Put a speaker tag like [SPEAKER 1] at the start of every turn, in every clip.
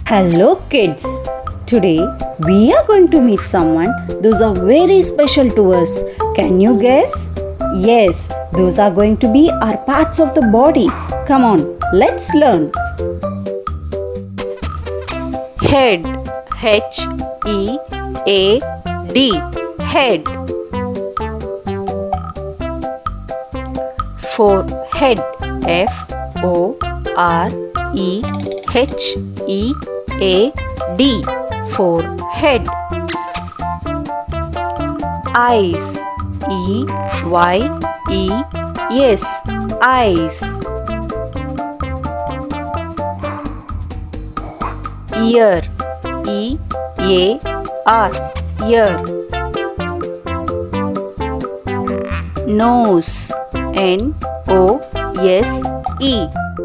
[SPEAKER 1] Hello kids! Today we are going to meet someone those are very special to us. Can you guess? Yes, those are going to be our parts of the body. Come on, let's learn. Head, H-E-A-D, head. Forehead, F-O-R-E-H-E-A-D, forehead. Eyes, E-Y-E-S, eyes. Ear, E-A-R, ear. Nose, N-O-S-E,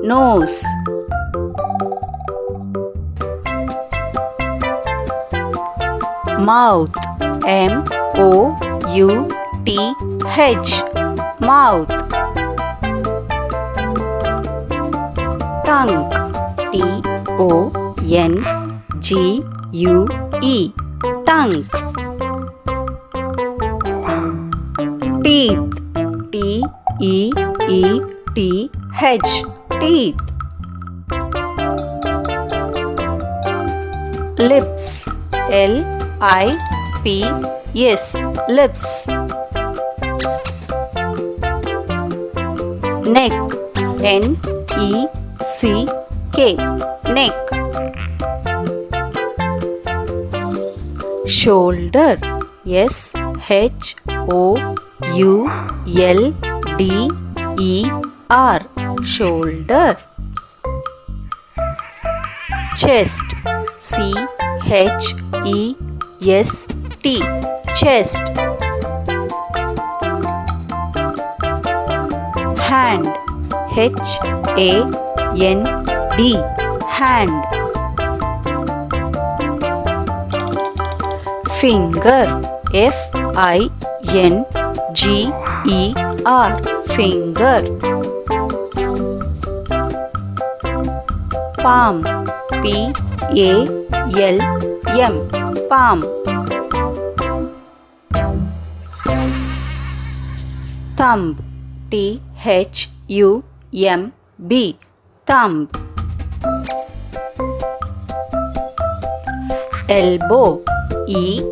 [SPEAKER 1] nose. Mouth, M-O-U-T-H, mouth. Tongue, T-O-N-G-U-E, tongue. Teeth, T-E-E-T-H, teeth. Lips, L-I-P-S, lips. Neck, N-E-C-K, neck. Shoulder, S-H-O-U-L-D-E-R, shoulder. Chest, C-H-E-S-T, chest. Hand, H-A-N-D, hand. Finger, F-I-N-G-E-R, finger. Palm, P-A-L-M, palm. Thumb, T-H-U-M-B, thumb. Elbow, E-L-B-O-W,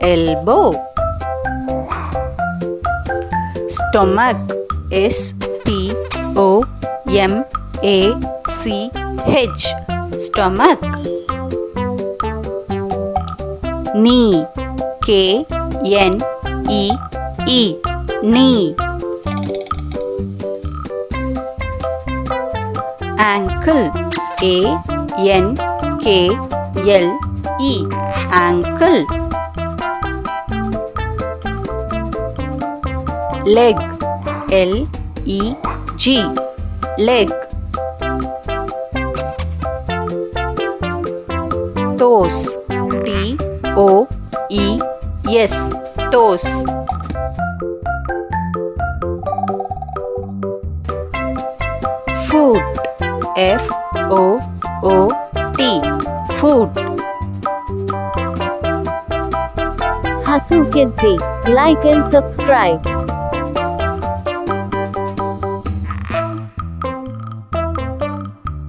[SPEAKER 1] elbow. Stomach, S-T-O-M-A-C-H, stomach. Knee, K-N-E-E, knee. Ankle, A-N-K-L-E, ankle. Leg, L-E-G, leg. Toes, T-O-E-S, toes. Foot, F-O-O-T, foot.
[SPEAKER 2] HASU KIDZEE, like and subscribe.